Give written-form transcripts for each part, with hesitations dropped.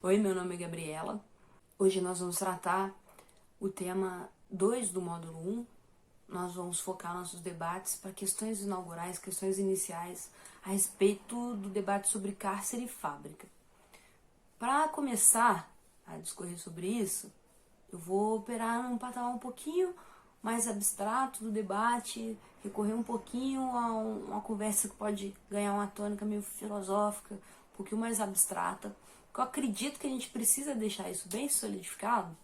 Oi, meu nome é Gabriela. Hoje nós vamos tratar o tema 2 do módulo 1. Nós vamos focar nossos debates para questões inaugurais, questões iniciais a respeito do debate sobre cárcere e fábrica. Para começar a discorrer sobre isso, eu vou operar num patamar um pouquinho mais abstrato do debate, recorrer um pouquinho a uma conversa que pode ganhar uma tônica meio filosófica, um pouquinho mais abstrata, porque eu acredito que a gente precisa deixar isso bem solidificado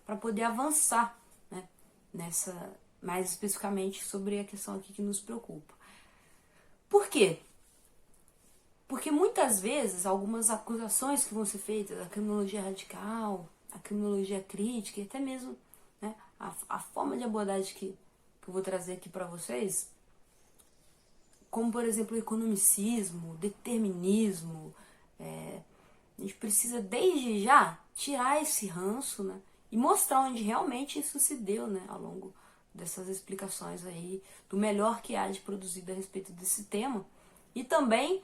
para poder avançar, né, nessa, mais especificamente sobre a questão aqui que nos preocupa. Por quê? Porque muitas vezes algumas acusações que vão ser feitas, a criminologia radical, a criminologia crítica e até mesmo, né, a forma de abordagem que eu vou trazer aqui para vocês, como por exemplo o economicismo, determinismo, a gente precisa desde já tirar esse ranço, né, e mostrar onde realmente isso se deu, né, ao longo dessas explicações aí, do melhor que há de produzido a respeito desse tema, e também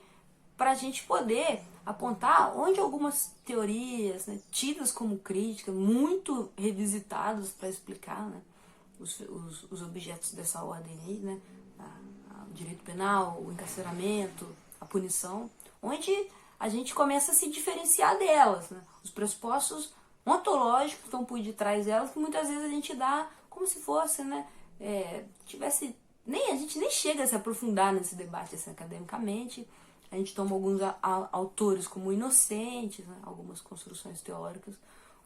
para a gente poder apontar onde algumas teorias, né, tidas como crítica, muito revisitadas para explicar, né, os objetos dessa ordem aí, né, o direito penal, o encarceramento, a punição, onde a gente começa a se diferenciar delas, né, os pressupostos ontológicos que estão por detrás delas, que muitas vezes a gente dá como se fosse, né, tivesse a gente nem chega a se aprofundar nesse debate assim, academicamente. A gente toma alguns autores como inocentes, né, algumas construções teóricas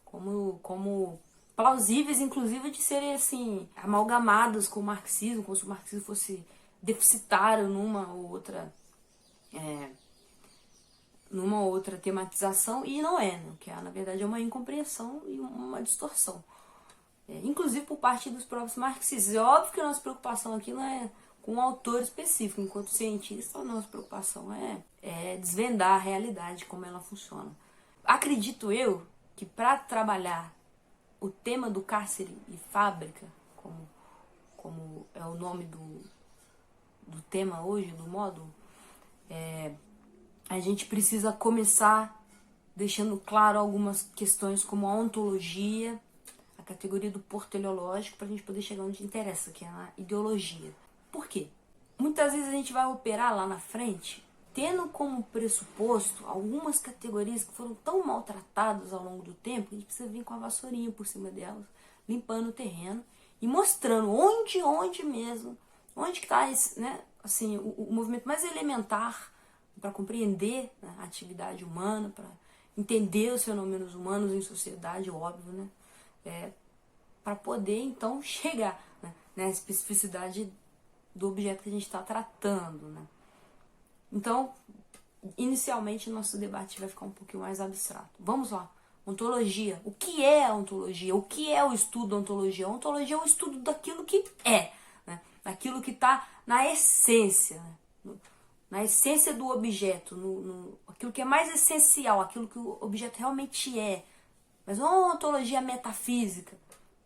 como plausíveis, inclusive, de serem assim, amalgamadas com o marxismo, como se o marxismo fosse deficitário numa outra tematização, e não é, né? Que na verdade é uma incompreensão e uma distorção. Inclusive por parte dos próprios marxistas. É óbvio que a nossa preocupação aqui não é com um autor específico, enquanto cientista, a nossa preocupação é desvendar a realidade, como ela funciona. Acredito eu que para trabalhar o tema do cárcere e fábrica, como é o nome do tema hoje, do módulo, a gente precisa começar deixando claro algumas questões como a ontologia, a categoria do porteleológico, para a gente poder chegar onde interessa, que é na ideologia. Por quê? Muitas vezes a gente vai operar lá na frente tendo como pressuposto algumas categorias que foram tão maltratadas ao longo do tempo que a gente precisa vir com a vassourinha por cima delas, limpando o terreno e mostrando onde mesmo, onde que está, né, assim, o movimento mais elementar para compreender, né, a atividade humana, para entender os fenômenos humanos em sociedade, óbvio, né, para poder então chegar, né, na especificidade do objeto que a gente está tratando, né. Então, inicialmente, nosso debate vai ficar um pouquinho mais abstrato. Vamos lá. Ontologia. O que é a ontologia? O que é o estudo da ontologia? A ontologia é o estudo daquilo que é, né? Daquilo que está na essência, né? Na essência do objeto, aquilo que é mais essencial, aquilo que o objeto realmente é. Mas não uma ontologia metafísica.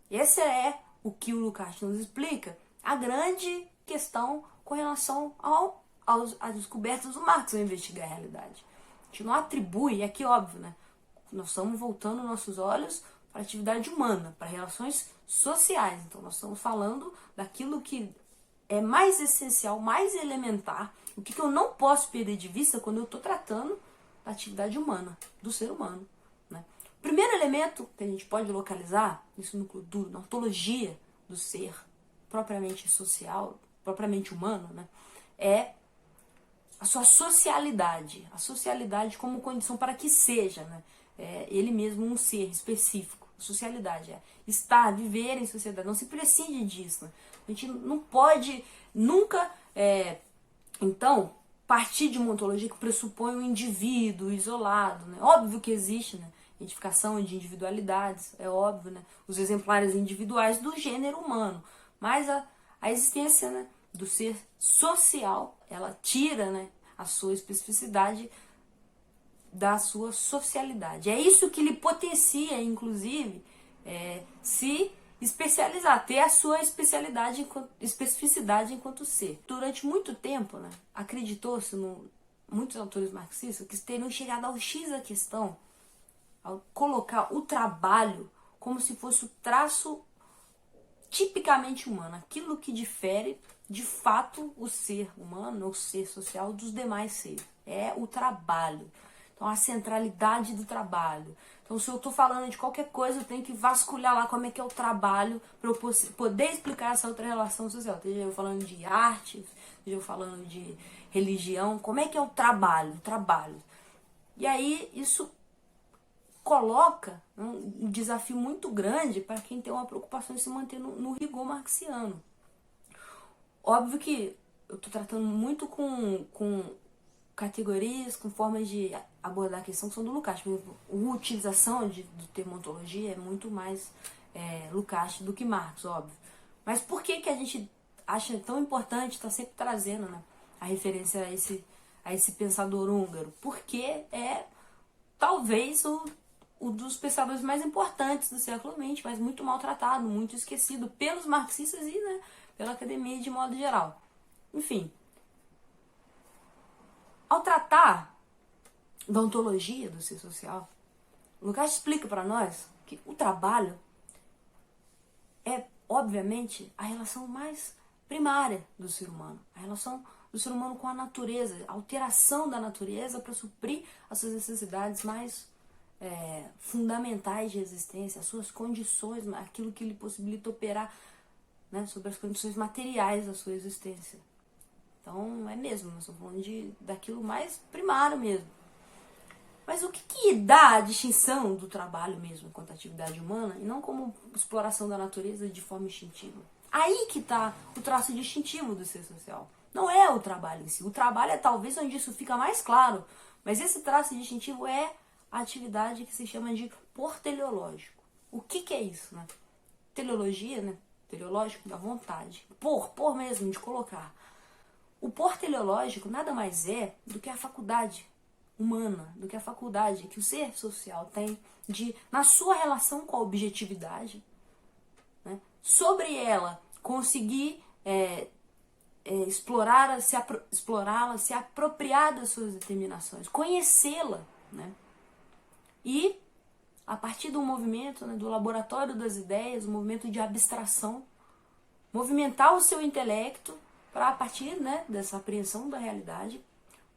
Esse é o que o Lukács nos explica, a grande questão com relação às descobertas do Marx ao investigar a realidade. A gente não atribui, aqui óbvio, né? Nós estamos voltando nossos olhos para a atividade humana, para relações sociais. Então nós estamos falando daquilo que é mais essencial, mais elementar, o que eu não posso perder de vista quando eu estou tratando da atividade humana, do ser humano, né? O primeiro elemento que a gente pode localizar, isso núcleo duro, na ontologia do ser propriamente social, propriamente humano, né, é a sua socialidade. A socialidade como condição para que seja, né, ele mesmo um ser específico. A socialidade é estar, viver em sociedade. Não se prescinde disso. Né? A gente não pode nunca, então, partir de uma ontologia que pressupõe um indivíduo isolado. Né? Óbvio que existe, né, identificação de individualidades, é óbvio, né, os exemplares individuais do gênero humano. Mas a existência, né, do ser social, ela tira, né, a sua especificidade da sua socialidade. É isso que lhe potencia, inclusive, se especializar, ter a sua especificidade enquanto ser. Durante muito tempo, né, acreditou-se, muitos autores marxistas, que teriam chegado ao X da questão, ao colocar o trabalho como se fosse o traço tipicamente humano, aquilo que difere de fato o ser humano, o ser social dos demais seres. É o trabalho. Então, a centralidade do trabalho. Então, se eu estou falando de qualquer coisa, eu tenho que vasculhar lá como é que é o trabalho para eu poder explicar essa outra relação social. Seja eu falando de arte, seja eu falando de religião, como é que é o trabalho? O trabalho. E aí, isso coloca um desafio muito grande para quem tem uma preocupação em se manter no rigor marxiano. Óbvio que eu estou tratando muito com categorias, com formas de abordar a questão que são do Lukács. A utilização do termo ontologia é muito mais Lukács do que Marx, óbvio. Mas por que a gente acha tão importante estar sempre trazendo, né, a referência a esse pensador húngaro? Porque é talvez o dos pensadores mais importantes do século XX, mas muito maltratado, muito esquecido pelos marxistas e, né, pela academia de modo geral. Enfim, ao tratar da ontologia do ser social, Lukács explica para nós que o trabalho é, obviamente, a relação mais primária do ser humano, a relação do ser humano com a natureza, a alteração da natureza para suprir as suas necessidades mais fundamentais de existência, as suas condições, aquilo que lhe possibilita operar, né, sobre as condições materiais da sua existência. Então, é mesmo, nós estamos falando daquilo mais primário mesmo. Mas o que dá a distinção do trabalho mesmo enquanto atividade humana e não como exploração da natureza de forma instintiva? Aí que está o traço distintivo do ser social. Não é o trabalho em si. O trabalho é talvez onde isso fica mais claro. Mas esse traço distintivo é a atividade que se chama de porteleológico. O que é isso, né? Teleologia, né? Teleológico, da vontade. Por mesmo, de colocar. O porteleológico nada mais é do que a faculdade humana, do que a faculdade que o ser social tem de, na sua relação com a objetividade, né, sobre ela conseguir explorá-la, se apropriar das suas determinações, conhecê-la, né, e a partir do movimento, né, do laboratório das ideias, o movimento de abstração, movimentar o seu intelecto para, a partir, né, dessa apreensão da realidade,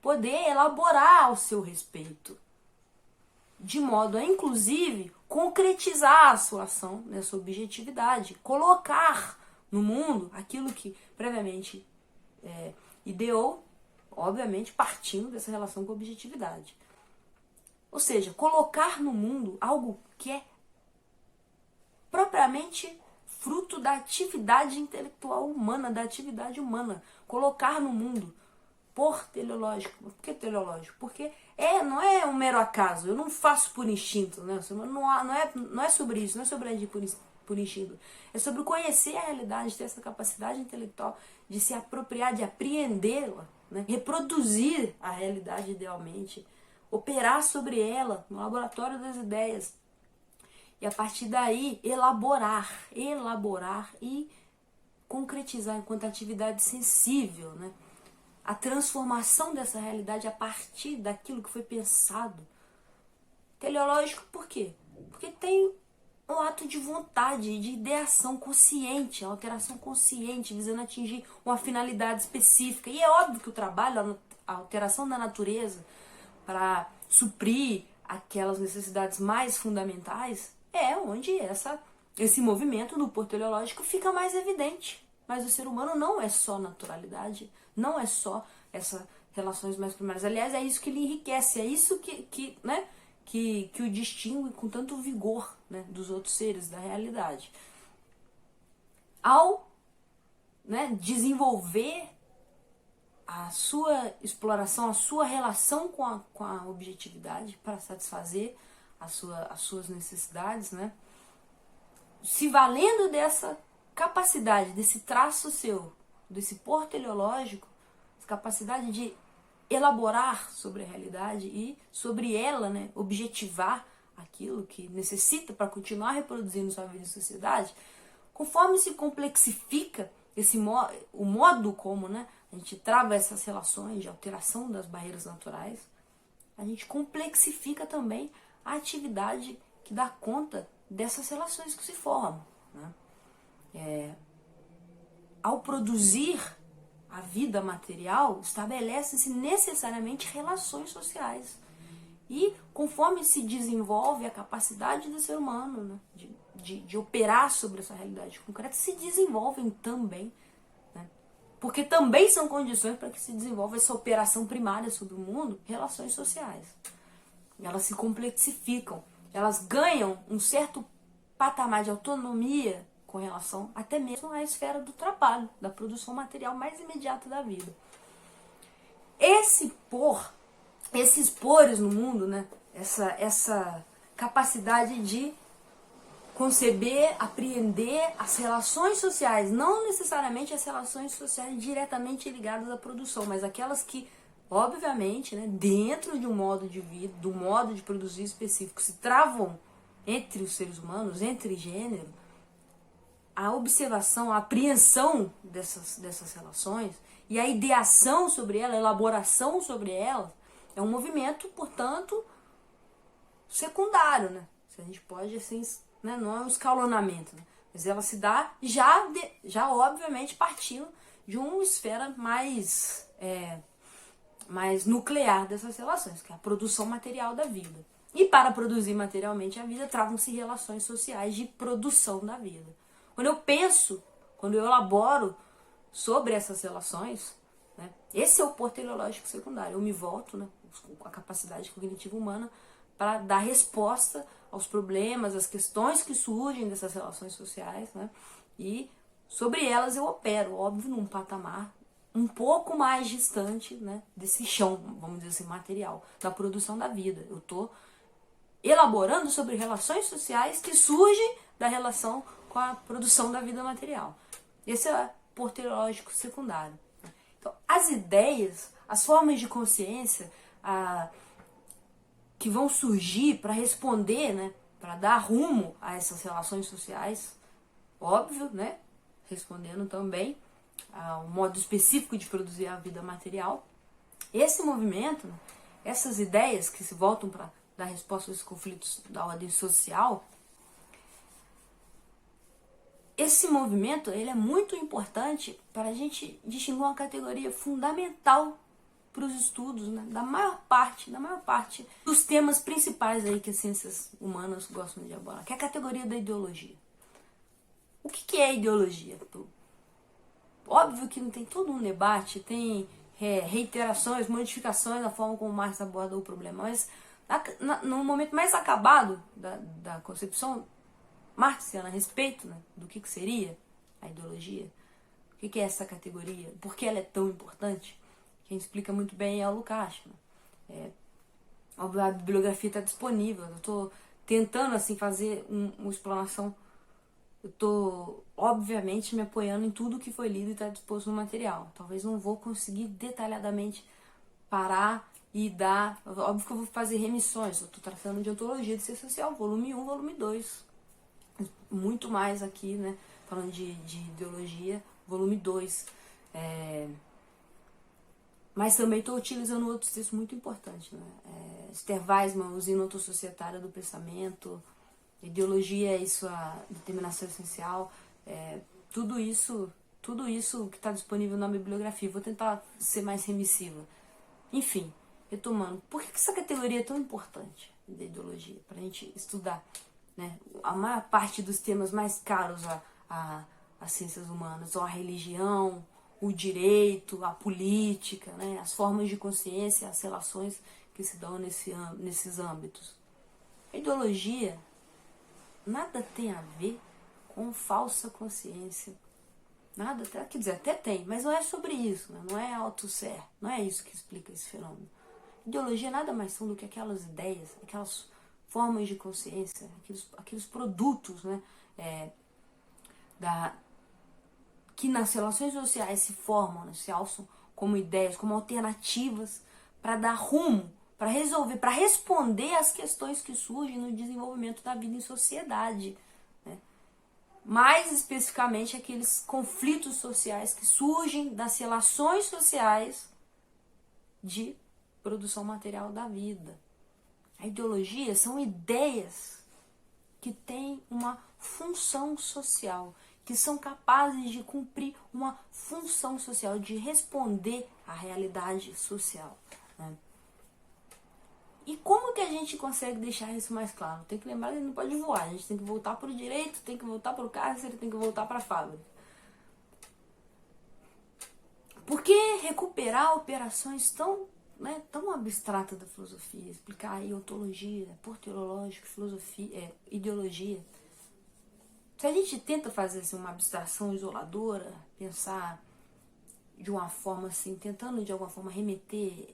poder elaborar ao seu respeito, de modo a, inclusive, concretizar a sua ação nessa objetividade, colocar no mundo aquilo que previamente ideou, obviamente partindo dessa relação com a objetividade. Ou seja, colocar no mundo algo que é propriamente fruto da atividade intelectual humana, da atividade humana. Colocar no mundo por teleológico. Por que teleológico? Porque não é um mero acaso. Eu não faço por instinto, né? Não é sobre isso, não é sobre agir por instinto. É sobre conhecer a realidade, ter essa capacidade intelectual de se apropriar, de apreendê-la, né? Reproduzir a realidade idealmente, operar sobre ela no laboratório das ideias. E a partir daí, elaborar e concretizar enquanto atividade sensível, né? A transformação dessa realidade a partir daquilo que foi pensado. Teleológico por quê? Porque tem um ato de vontade, de ideação consciente, alteração consciente, visando atingir uma finalidade específica. E é óbvio que o trabalho, a alteração da natureza para suprir aquelas necessidades mais fundamentais, é onde esse movimento do porteleológico fica mais evidente. Mas o ser humano não é só naturalidade, não é só essas relações mais primárias. Aliás, é isso que ele enriquece, é isso que o distingue com tanto vigor, né, dos outros seres da realidade. Ao, né, desenvolver a sua exploração, a sua relação com a objetividade para satisfazer as suas necessidades, né, se valendo dessa capacidade, desse traço seu, desse porteleológico, essa capacidade de elaborar sobre a realidade e sobre ela, né, objetivar aquilo que necessita para continuar reproduzindo sua vida em sociedade, conforme se complexifica o modo como, né, a gente trava essas relações de alteração das barreiras naturais, a gente complexifica também a atividade que dá conta dessas relações que se formam, né? Ao produzir a vida material, estabelece-se necessariamente relações sociais. E conforme se desenvolve a capacidade do ser humano, né, de operar sobre essa realidade concreta, se desenvolvem também, né, porque também são condições para que se desenvolva essa operação primária sobre o mundo, relações sociais. Elas se complexificam, elas ganham um certo patamar de autonomia com relação até mesmo à esfera do trabalho, da produção material mais imediata da vida. Esses pores no mundo, né, essa capacidade de conceber, apreender as relações sociais, não necessariamente as relações sociais diretamente ligadas à produção, mas aquelas que, obviamente, né, dentro de um modo de vida, do modo de produzir específico, se travam entre os seres humanos, entre gênero, a observação, a apreensão dessas relações e a ideação sobre elas, a elaboração sobre elas, é um movimento, portanto, secundário, né? Se a gente pode, assim, né? Não é um escalonamento, né? Mas ela se dá já obviamente, partindo de uma esfera mais nuclear dessas relações, que é a produção material da vida. E para produzir materialmente a vida, travam-se relações sociais de produção da vida. Quando eu elaboro sobre essas relações, né, esse é o pôr teleológico secundário. Eu me volto, né, com a capacidade cognitiva humana para dar resposta aos problemas, às questões que surgem dessas relações sociais, né, e sobre elas eu opero, óbvio, num patamar um pouco mais distante, né, desse chão, vamos dizer assim, material, da produção da vida. Eu estou elaborando sobre relações sociais que surgem da relação com a produção da vida material. Esse é o pôr teleológico secundário. Então, as ideias, as formas de consciência que vão surgir para responder, né, para dar rumo a essas relações sociais, óbvio, né, respondendo também ao modo específico de produzir a vida material. Esse movimento, né, essas ideias que se voltam para dar resposta aos conflitos da ordem social, esse movimento ele é muito importante para a gente distinguir uma categoria fundamental para os estudos, né, da maior parte dos temas principais aí que as ciências humanas gostam de abordar, que é a categoria da ideologia. O que é ideologia? Óbvio que não tem todo um debate, tem reiterações, modificações na forma como Marx aborda o problema, mas no momento mais acabado da concepção marxiana a respeito, né, do que seria a ideologia, o que é essa categoria, por que ela é tão importante, quem explica muito bem é o Lukács. Né? A bibliografia está disponível, eu estou tentando assim, fazer uma explanação, eu estou obviamente me apoiando em tudo que foi lido e está disposto no material. Talvez não vou conseguir detalhadamente parar e dar, óbvio que eu vou fazer remissões, eu estou tratando de ontologia de ser social, volume 1, volume 2. Muito mais aqui, né, falando de ideologia, volume 2. Mas também estou utilizando outros textos muito importantes, né? Esther Weissman, Usina Autossocietária do Pensamento, Ideologia e sua Determinação Essencial, tudo isso que está disponível na bibliografia. Vou tentar ser mais remissiva. Enfim, retomando, por que essa categoria é tão importante da ideologia para a gente estudar? Né? A maior parte dos temas mais caros às ciências humanas, ou a religião, o direito, a política, né? As formas de consciência, as relações que se dão nesses âmbitos. A ideologia nada tem a ver com falsa consciência. Nada, quer dizer, até tem, mas não é sobre isso, né? Não é auto-ser, não é isso que explica esse fenômeno. Ideologia nada mais são do que aquelas ideias, aquelas formas de consciência, aqueles produtos, né, que nas relações sociais se formam, né, se alçam como ideias, como alternativas para dar rumo, para resolver, para responder às questões que surgem no desenvolvimento da vida em sociedade. Né? Mais especificamente aqueles conflitos sociais que surgem das relações sociais de produção material da vida. A ideologia são ideias que têm uma função social, que são capazes de cumprir uma função social, de responder à realidade social, né? E como que a gente consegue deixar isso mais claro? Tem que lembrar que a gente não pode voar, a gente tem que voltar para o direito, tem que voltar para o cárcere, tem que voltar para a fábrica. Por que recuperar operações tão abstratas da filosofia? Explicar aí ontologia, portelológico, filosofia, ideologia. Se a gente tenta fazer assim, uma abstração isoladora, pensar de uma forma assim, tentando de alguma forma remeter,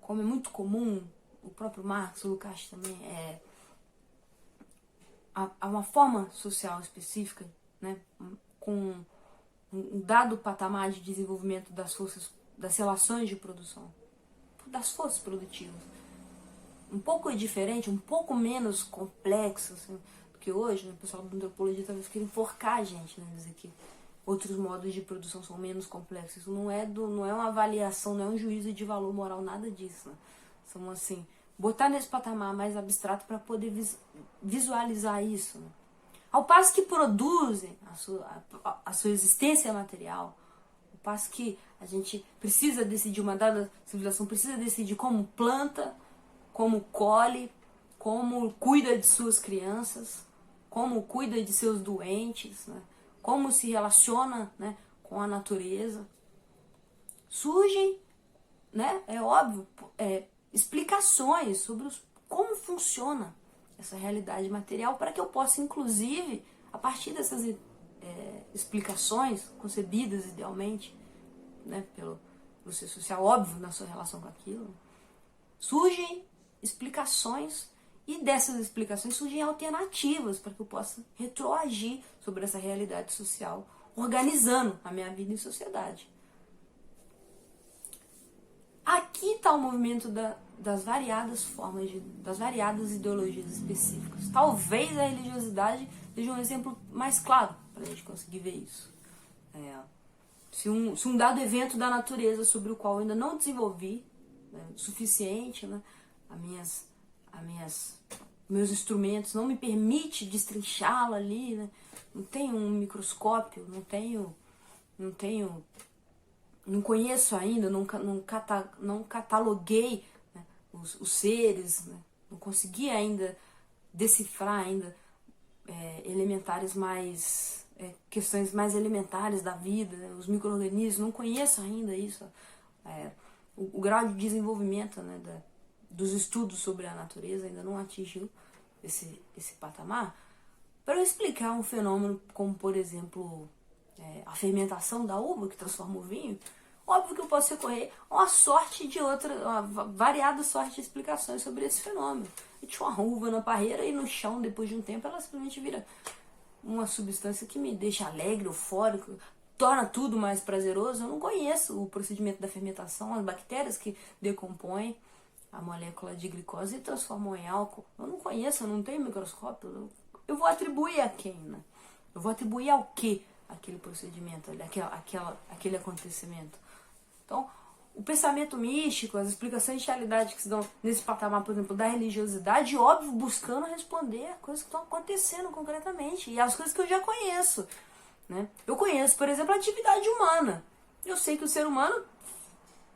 como é muito comum, o próprio Marx, o Lukács também, a uma forma social específica, né, com um dado patamar de desenvolvimento das relações de produção, das forças produtivas. Um pouco diferente, um pouco menos complexo, assim, do que hoje, né? O pessoal da antropologia talvez queira enforcar a gente, né? Dizer que outros modos de produção são menos complexos. Isso não é uma avaliação, não é um juízo de valor moral, nada disso, né? São assim, botar nesse patamar mais abstrato para poder visualizar isso, né? Ao passo que produzem a sua existência material, ao passo que a gente precisa decidir, uma dada civilização precisa decidir como planta, como colhe, como cuida de suas crianças, como cuida de seus doentes, né? Como se relaciona, né, com a natureza. Surgem, né, é óbvio, explicações sobre como funciona essa realidade material, para que eu possa, inclusive, a partir dessas explicações concebidas idealmente, né, pelo ser social, óbvio, na sua relação com aquilo, surgem explicações, e dessas explicações surgem alternativas para que eu possa retroagir sobre essa realidade social, organizando a minha vida em sociedade. Aqui está o movimento das variadas das variadas ideologias específicas. Talvez a religiosidade seja um exemplo mais claro para a gente conseguir ver isso. Se um dado evento da natureza sobre o qual eu ainda não desenvolvi, né, o suficiente, né, meus instrumentos não me permite destrinchá-la ali, né, não tenho um microscópio, não conheço ainda, não cataloguei, né, os seres, né, não consegui ainda decifrar ainda questões mais elementares da vida, né, os micro-organismos, não conheço ainda isso, o grau de desenvolvimento, né, dos estudos sobre a natureza ainda não atingiu esse patamar, para eu explicar um fenômeno como, por exemplo, a fermentação da uva que transforma o vinho. Óbvio que eu posso recorrer a uma variada sorte de explicações sobre esse fenômeno. Eu tinha uma uva na parreira e no chão, depois de um tempo, ela simplesmente vira uma substância que me deixa alegre, eufórico, torna tudo mais prazeroso. Eu não conheço o procedimento da fermentação, as bactérias que decompõem a molécula de glicose e transformam em álcool. Eu não conheço, eu não tenho microscópio. Eu vou atribuir a quem, né? Eu vou atribuir ao que aquele procedimento, aquele acontecimento. Então, o pensamento místico, as explicações de realidade que se dão nesse patamar, por exemplo, da religiosidade, óbvio, buscando responder a coisas que estão acontecendo concretamente e as coisas que eu já conheço, né? Eu conheço, por exemplo, a atividade humana. Eu sei que o ser humano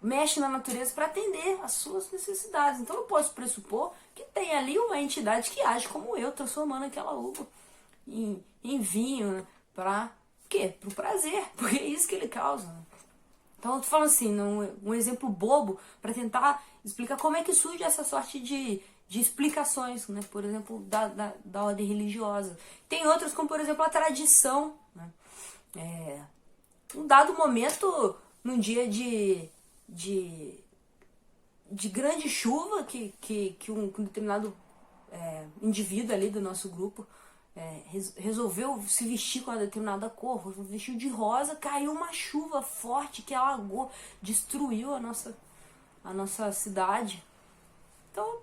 mexe na natureza para atender às suas necessidades. Então, eu posso pressupor que tem ali uma entidade que age como eu, transformando aquela uva em vinho, né? Para quê? Para o prazer, porque é isso que ele causa, né? Então eu tô falando assim, um exemplo bobo para tentar explicar como é que surge essa sorte de explicações, né? Por exemplo, da ordem religiosa. Tem outras, como por exemplo a tradição, né? Um dado momento, num dia de grande chuva, que um determinado indivíduo ali do nosso grupo resolveu se vestir com uma determinada cor, vestiu de rosa, caiu uma chuva forte que alagou, destruiu a nossa cidade. Então,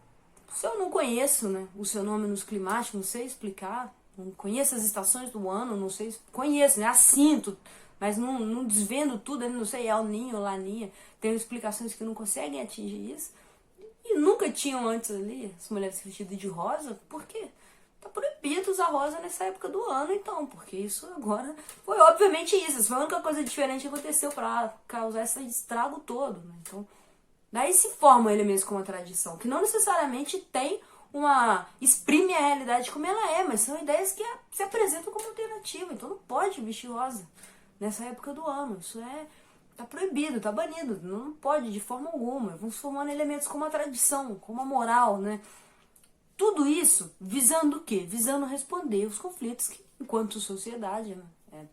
se eu não conheço, né, os fenômenos climáticos, não sei explicar, não conheço as estações do ano, não sei, conheço, né, assinto, mas não desvendo tudo, não sei, El Niño, Laninha, tem explicações que não conseguem atingir isso. E nunca tinham antes ali as mulheres se vestidas de rosa, por quê? Tá proibido usar rosa nessa época do ano, então, porque isso agora foi obviamente isso. Essa foi a única coisa diferente que aconteceu para causar esse estrago todo, né? Então, daí se forma ele mesmo como uma tradição, que não necessariamente tem exprime a realidade como ela é, mas são ideias que se apresentam como alternativa. Então não pode vestir rosa nessa época do ano. Isso tá proibido, tá banido. Não pode de forma alguma. Vão se formando elementos como a tradição, como a moral, né? Tudo isso visando o quê? Visando responder os conflitos que, enquanto sociedade, né?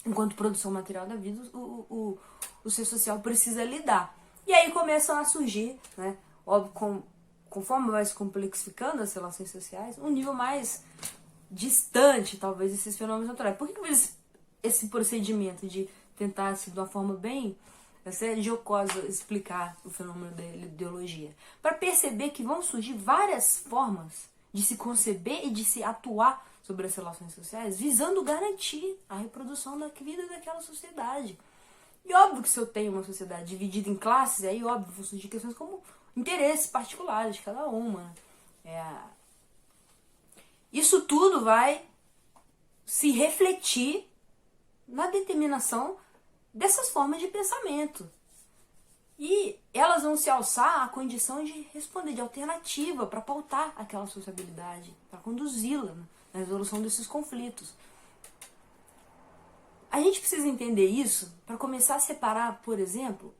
Enquanto produção material da vida, o ser social precisa lidar. E aí começam a surgir, né? Óbvio, conforme vai se complexificando as relações sociais, um nível mais distante, talvez, desses fenômenos naturais. Por que esse procedimento de tentar, de uma forma bem jocosa, explicar o fenômeno da ideologia? Para perceber que vão surgir várias formas de se conceber e de se atuar sobre as relações sociais, visando garantir a reprodução da vida daquela sociedade. E óbvio que se eu tenho uma sociedade dividida em classes, aí óbvio vão surgir questões como interesses particulares de cada uma. Isso tudo vai se refletir na determinação dessas formas de pensamento. E elas vão se alçar à condição de responder, de alternativa, para pautar aquela sociabilidade, para conduzi-la na resolução desses conflitos. A gente precisa entender isso para começar a separar, por exemplo,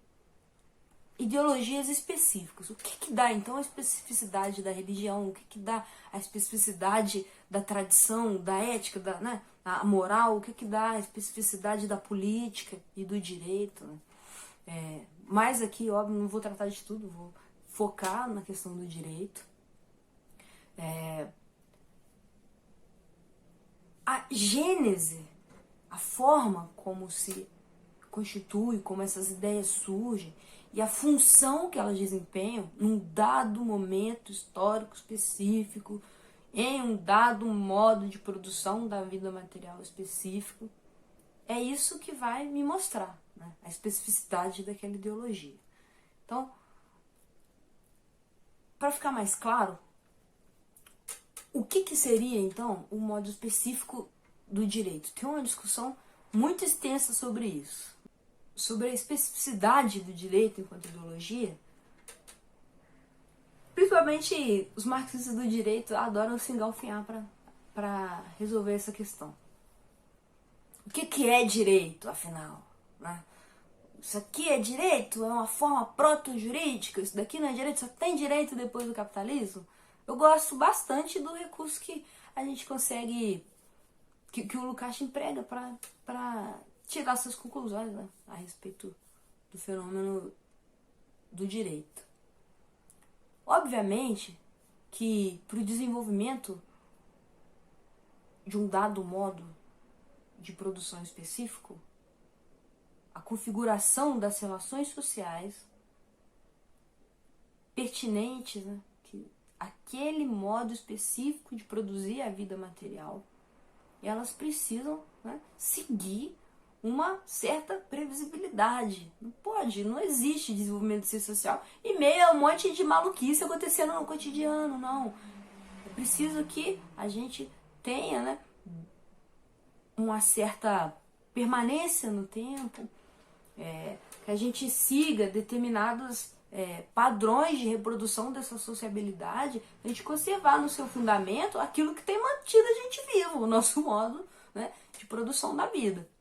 ideologias específicas. O que dá, então, a especificidade da religião? O que dá a especificidade da tradição, da ética, né, a moral? O que dá a especificidade da política e do direito? Né? Mas aqui, óbvio, não vou tratar de tudo, vou focar na questão do direito. A gênese, a forma como se constitui, como essas ideias surgem e a função que elas desempenham num dado momento histórico específico, em um dado modo de produção da vida material específico, é isso que vai me mostrar, né, a especificidade daquela ideologia. Então, para ficar mais claro, o que seria, então, o modo específico do direito? Tem uma discussão muito extensa sobre isso. Sobre a especificidade do direito enquanto ideologia. Principalmente os marxistas do direito adoram se engalfinhar para resolver essa questão. O que é direito, afinal? Né? Isso aqui é direito? É uma forma proto-jurídica? Isso daqui não é direito? Só tem direito depois do capitalismo? Eu gosto bastante do recurso que a gente consegue, que o Lukács emprega para tirar suas conclusões, né, a respeito do fenômeno do direito. Obviamente que para o desenvolvimento de um dado modo de produção específico, a configuração das relações sociais pertinentes, né, que aquele modo específico de produzir a vida material, elas precisam, né, seguir uma certa previsibilidade. Não pode, não existe desenvolvimento social e meio a um monte de maluquice acontecendo no cotidiano, não. É preciso que a gente tenha, né, uma certa permanência no tempo, que a gente siga determinados padrões de reprodução dessa sociabilidade, a gente conservar no seu fundamento aquilo que tem mantido a gente vivo, o nosso modo, né, de produção da vida.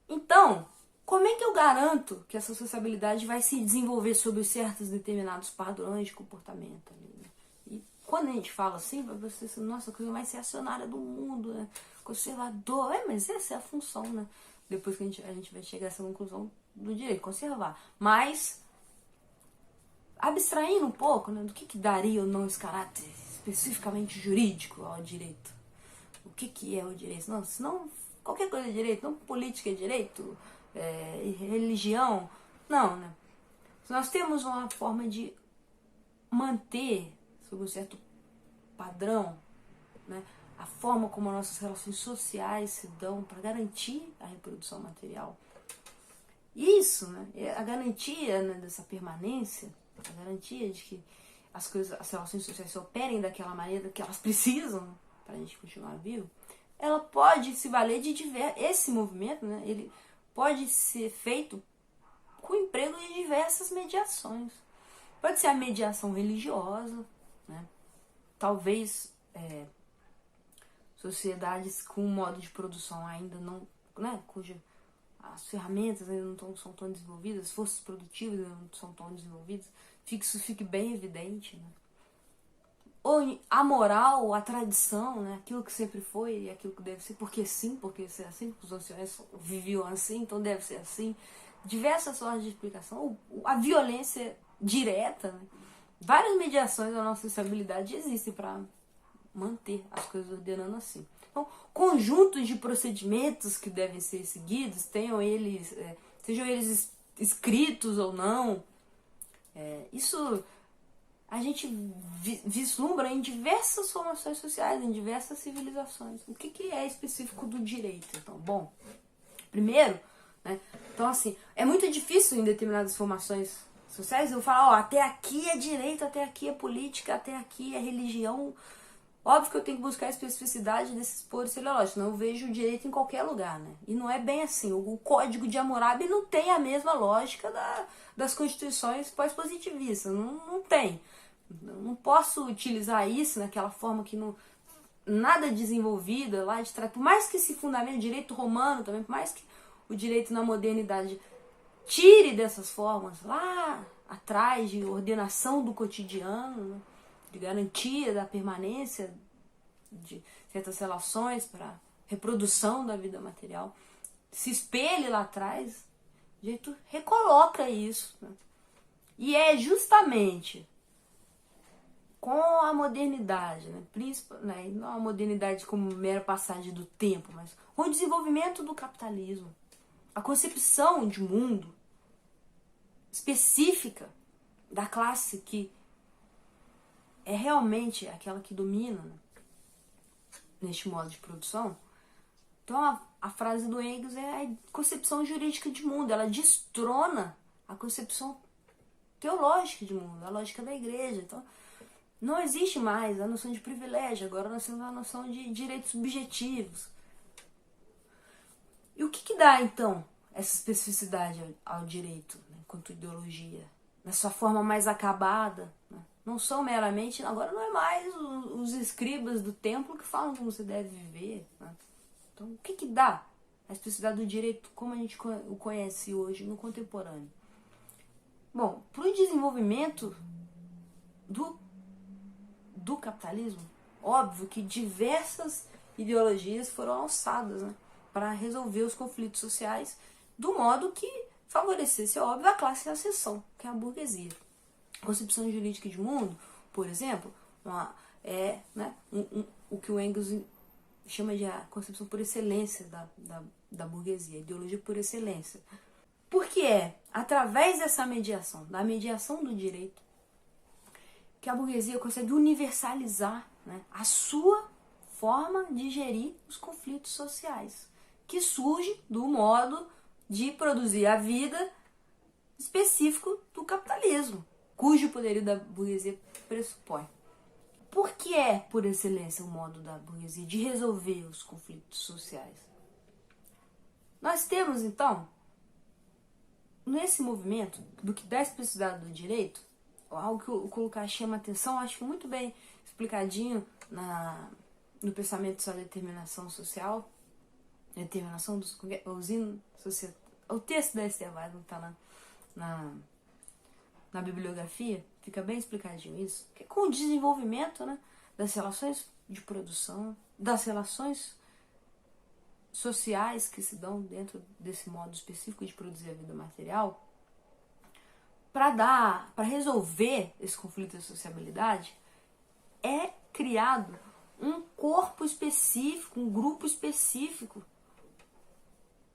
Então, como é que eu garanto que essa sociabilidade vai se desenvolver sob certos determinados padrões de comportamento? Né? E quando a gente fala assim, vai ser assim, nossa, a coisa mais reacionária do mundo, né? Conservador, mas essa é a função, né? Depois que a gente vai chegar a essa conclusão do direito, conservar. Mas, abstraindo um pouco, né, do que daria ou não esse caráter especificamente jurídico ao direito. O que é o direito? Não, senão qualquer coisa é direito, não política é direito, religião, não, né? Nós temos uma forma de manter, sob um certo padrão, né, a forma como as nossas relações sociais se dão para garantir a reprodução material. Isso, né, a garantia, né, dessa permanência, a garantia de que as relações sociais se operem daquela maneira que elas precisam para a gente continuar vivo, ela pode se valer de esse movimento, né? Ele pode ser feito com o emprego de diversas mediações. Pode ser a mediação religiosa, né? Talvez sociedades com um modo de produção ainda não, né, cuja as ferramentas ainda não são tão desenvolvidas, as forças produtivas ainda não são tão desenvolvidas, isso fique bem evidente, né? Ou a moral, a tradição, né, aquilo que sempre foi e aquilo que deve ser, porque sim, porque é assim, porque os anciões viviam assim, então deve ser assim. Diversas formas de explicação, a violência direta, né? Várias mediações da nossa estabilidade existem para manter as coisas ordenando assim. Então, conjuntos de procedimentos que devem ser seguidos, sejam eles escritos ou não, isso a gente vislumbra em diversas formações sociais, em diversas civilizações. O que é específico do direito? Então, bom, primeiro, né, então assim, é muito difícil em determinadas formações sociais eu falar, ó, até aqui é direito, até aqui é política, até aqui é religião. Óbvio que eu tenho que buscar a especificidade desses poros teleológicos, senão eu vejo o direito em qualquer lugar, né? E não é bem assim. O Código de Hammurabi não tem a mesma lógica das constituições pós-positivistas. Não tem. Eu não posso utilizar isso naquela forma que não nada desenvolvida lá de trás. Por mais que se fundamente o direito romano também, por mais que o direito na modernidade tire dessas formas lá atrás de ordenação do cotidiano, né? De garantia da permanência de certas relações para reprodução da vida material, se espelhe lá atrás, o jeito recoloca isso, né? E é justamente com a modernidade, né? Não a modernidade como mera passagem do tempo, mas com o desenvolvimento do capitalismo, a concepção de mundo específica da classe que é realmente aquela que domina, né, neste modo de produção. Então a frase do Engels é a concepção jurídica de mundo, ela destrona a concepção teológica de mundo, a lógica da igreja. Então não existe mais a noção de privilégio, agora nós temos a noção de direitos subjetivos. E o que dá então essa especificidade ao direito, né, enquanto ideologia? Na sua forma mais acabada, né? Não são meramente, agora não é mais os escribas do templo que falam como você deve viver, né? Então, o que dá a especificidade do direito como a gente o conhece hoje no contemporâneo? Bom, para o desenvolvimento do capitalismo, óbvio que diversas ideologias foram alçadas, né, para resolver os conflitos sociais do modo que favorecesse, óbvio, a classe em ascensão, que é a burguesia. A concepção jurídica de mundo, por exemplo, é, né, o que o Engels chama de a concepção por excelência da burguesia, a ideologia por excelência. Porque é através dessa mediação, da mediação do direito, que a burguesia consegue universalizar, né, a sua forma de gerir os conflitos sociais, que surge do modo de produzir a vida específico do capitalismo, cujo poderio da burguesia pressupõe. Por que é, por excelência, o modo da burguesia de resolver os conflitos sociais? Nós temos, então, nesse movimento do que dá especificidade do direito, algo que o Lukács chama atenção, acho que muito bem explicadinho no pensamento de sua determinação social, determinação dos o texto da Esther Weidman está na bibliografia, fica bem explicadinho isso, que é com o desenvolvimento, né, das relações de produção, das relações sociais que se dão dentro desse modo específico de produzir a vida material, para resolver esse conflito de sociabilidade, é criado um corpo específico, um grupo específico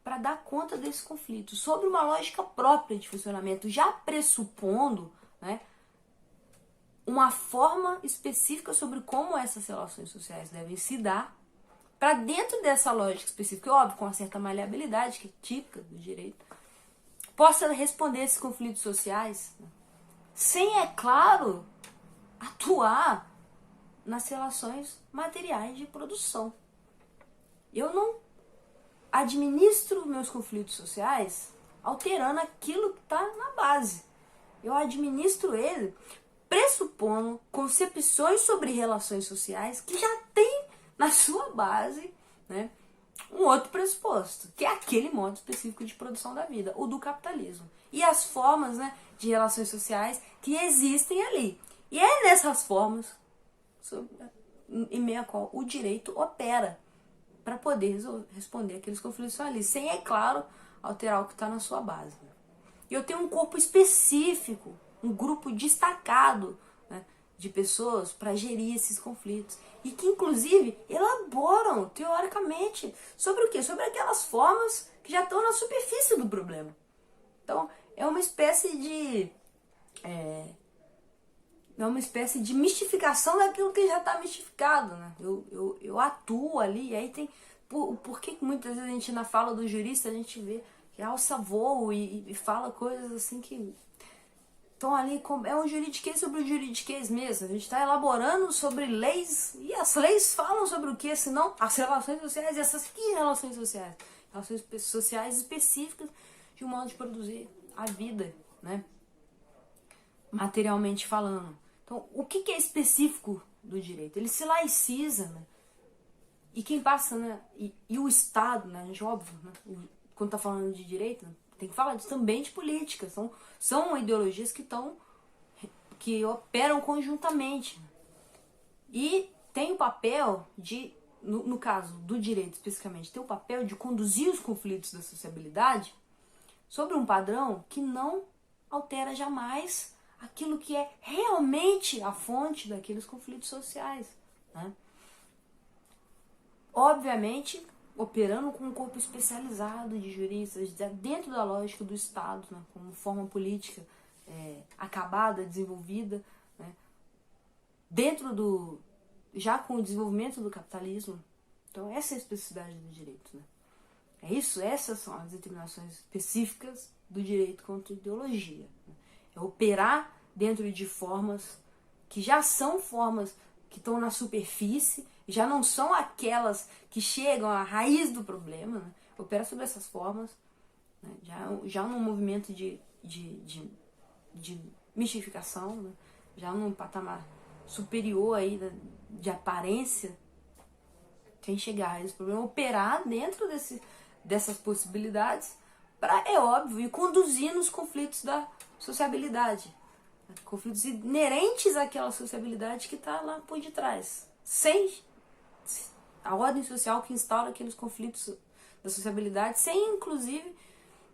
para dar conta desse conflito, sobre uma lógica própria de funcionamento, já pressupondo, né, uma forma específica sobre como essas relações sociais devem se dar, para dentro dessa lógica específica, óbvio, com uma certa maleabilidade, que é típica do direito, possa responder esses conflitos sociais, né, sem, é claro, atuar nas relações materiais de produção. Eu não administro meus conflitos sociais alterando aquilo que está na base. Eu administro ele pressupondo concepções sobre relações sociais que já tem na sua base, né, um outro pressuposto, que é aquele modo específico de produção da vida, o do capitalismo. E as formas, né, de relações sociais que existem ali. E é nessas formas, em meio a qual o direito opera para poder responder aqueles conflitos ali, sem, é claro, alterar o que está na sua base. E eu tenho um corpo específico, um grupo destacado, né, de pessoas para gerir esses conflitos. E que, inclusive, elaboram, teoricamente, sobre o quê? Sobre aquelas formas que já estão na superfície do problema. Então, é uma espécie de... É uma espécie de mistificação daquilo que já está mistificado, né? Eu atuo ali, e aí tem... Por que muitas vezes a gente, na fala do jurista, a gente vê que alça voo e fala coisas assim que estão ali... É um juridiquês sobre o juridiquês mesmo. A gente está elaborando sobre leis, e as leis falam sobre o que? Senão as relações sociais. E essas que relações sociais? Relações sociais específicas de um modo de produzir a vida, né? Materialmente falando. Então, o que é específico do direito? Ele se laiciza, né? E quem passa, né? E o Estado, né? A gente, óbvio, né? Quando tá falando de direito, né? Tem que falar também de política. São ideologias que operam conjuntamente. Né? E tem o papel de, no caso do direito especificamente, tem o papel de conduzir os conflitos da sociabilidade sobre um padrão que não altera jamais aquilo que é realmente a fonte daqueles conflitos sociais, né? Obviamente, operando com um corpo especializado de juristas, dentro da lógica do Estado, né? Como forma política acabada, desenvolvida, né? Já com o desenvolvimento do capitalismo. Então, essa é a especificidade do direito, né? É isso, essas são as determinações específicas do direito contra a ideologia, né? É operar dentro de formas que já são formas que estão na superfície, já não são aquelas que chegam à raiz do problema, né? Operar sobre essas formas, né? Já num movimento de mistificação, né? Já num patamar superior aí de aparência, sem chegar a esse problema, operar dentro dessas possibilidades para, é óbvio, ir conduzindo os conflitos da sociabilidade. Conflitos inerentes àquela sociabilidade que está lá por detrás. Sem a ordem social que instaura aqueles conflitos da sociabilidade, sem, inclusive,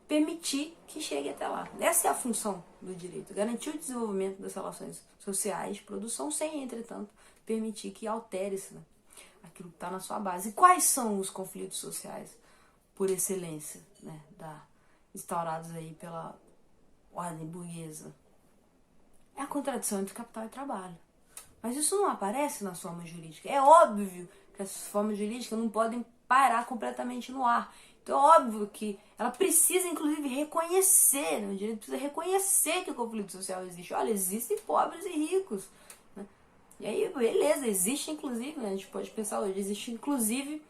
permitir que chegue até lá. Essa é a função do direito. Garantir o desenvolvimento das relações sociais de produção, sem, entretanto, permitir que altere-se, né, aquilo que está na sua base. E quais são os conflitos sociais por excelência, né, instaurados aí pela ordem burguesa? É a contradição entre capital e trabalho. Mas isso não aparece nas formas jurídicas. É óbvio que essas formas jurídicas não podem parar completamente no ar. Então é óbvio que ela precisa, inclusive, reconhecer, né? O direito precisa reconhecer que o conflito social existe. Olha, existem pobres e ricos, né? E aí, beleza, existe inclusive, né? A gente pode pensar hoje, existe inclusive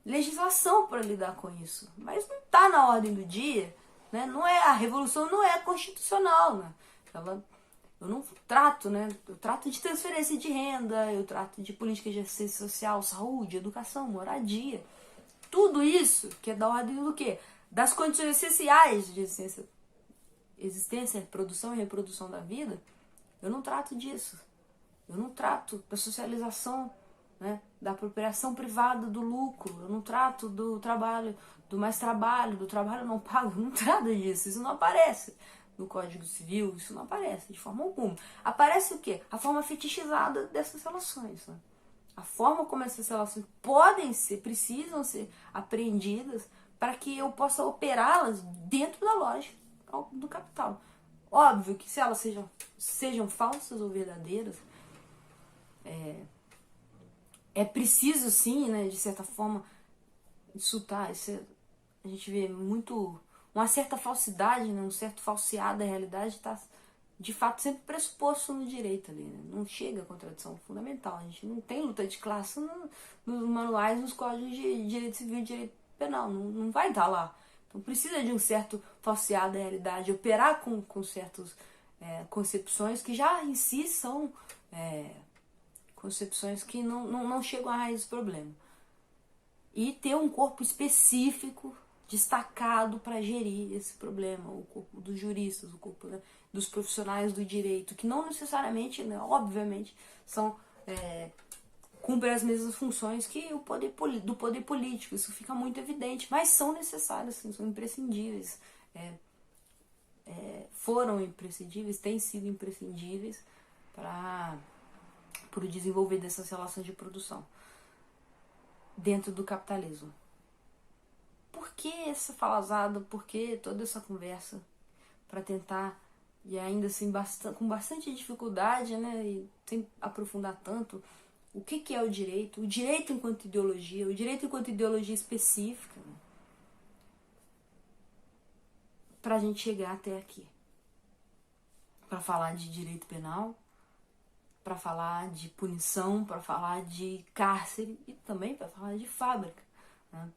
legislação para lidar com isso. Mas não está na ordem do dia, né? A revolução não é constitucional, né? Eu não trato, né? Eu trato de transferência de renda, eu trato de política de assistência social, saúde, educação, moradia. Tudo isso que é da ordem do quê? Das condições essenciais de existência, produção e reprodução da vida. Eu não trato disso. Eu não trato da socialização, né? Da apropriação privada do lucro. Eu não trato do trabalho, do trabalho não pago. Eu não trato disso. Isso não aparece no Código Civil, isso não aparece de forma alguma. Aparece o quê? A forma fetichizada dessas relações, né? A forma como essas relações precisam ser apreendidas para que eu possa operá-las dentro da lógica do capital. Óbvio que se elas sejam falsas ou verdadeiras, é preciso sim, né, de certa forma, insultar. A gente vê muito uma certa falsidade, né, um certo falsear da realidade está de fato sempre pressuposto no direito ali, né? Não chega a contradição fundamental. A gente não tem luta de classe nos manuais, nos códigos de direito civil e direito penal. Não vai estar lá. Então precisa de um certo falsear da realidade, operar com certas concepções que já em si são concepções que não chegam à raiz do problema. E ter um corpo específico, destacado para gerir esse problema, o corpo dos juristas, o corpo, né, dos profissionais do direito, que não necessariamente, né, obviamente, cumprem as mesmas funções que o do poder político, isso fica muito evidente, mas são necessárias, sim, são imprescindíveis, foram imprescindíveis, têm sido imprescindíveis para o desenvolver dessas relações de produção dentro do capitalismo. Por que essa falazada? Por que toda essa conversa para tentar, e ainda assim com bastante dificuldade, né, e sem aprofundar tanto, o que é o direito enquanto ideologia, o direito enquanto ideologia específica, né, para a gente chegar até aqui, para falar de direito penal, para falar de punição, para falar de cárcere e também para falar de fábrica, né?